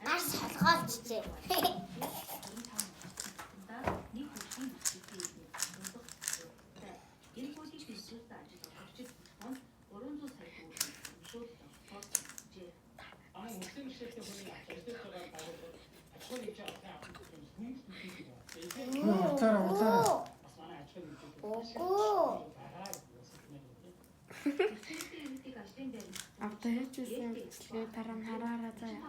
Нас солгоолчтэй. Авто хийжсэн тэгээ дараа нь хараараа заяа.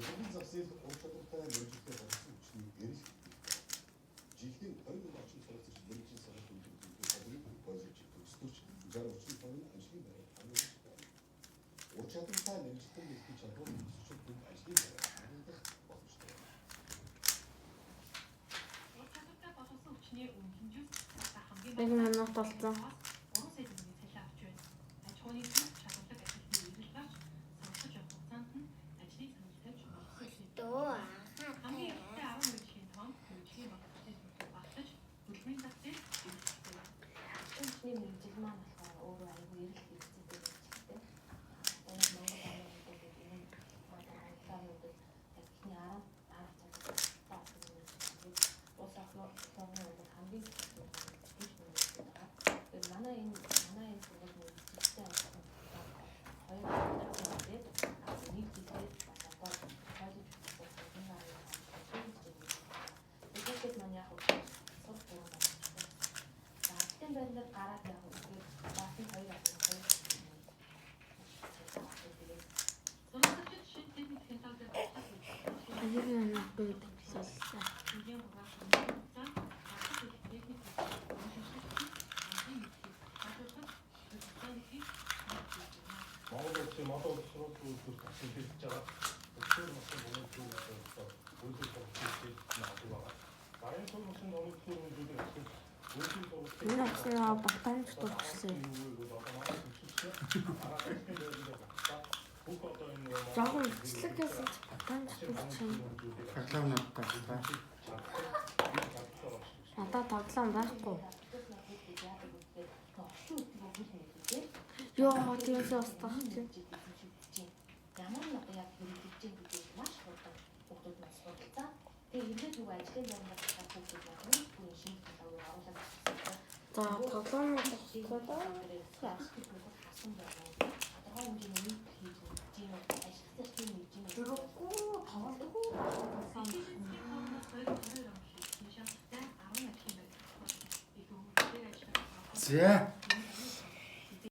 Өдөртний засгийн уурчлагтай мөржөлтэй болсон хүчний гэрэл жилийн 20 орчим сургацч мэрэгжлийн санхүү төлөвлөлтөд коллеж төгсдөгч 60 орчим тонн ажлын байр хамгаалж байна. Уурчлагтай мэрэгжлийн хэлтийн чадвар өсөж ажлын байр хамгаалах боломжтой. Уурчлагтай боловсон хүчний үнэлэмжүүд хамгийн 1 минут болсон. Энэ очсон батан төгссөн. Жаахан ихчлэгээс батан төгссөн. Таглам надтай. Надад таглам байхгүй. Йоо, тиймээс устгах чинь. Ямар нэг яг хэрэгжиж гэж маш хурдан хүүхдүүд нас бодлоо. Тэгээ ингээд юу ажлын байранд хүүхдүүд маань түүний шинэ төлөвөөр оруулаад ирсэн. За, тоглоом болчихлоо. Хасан байна. Одоо хэмжээний хийж тийм ажиглаж тийм хийж юм. Дөрөвгүй тоглохгүй. За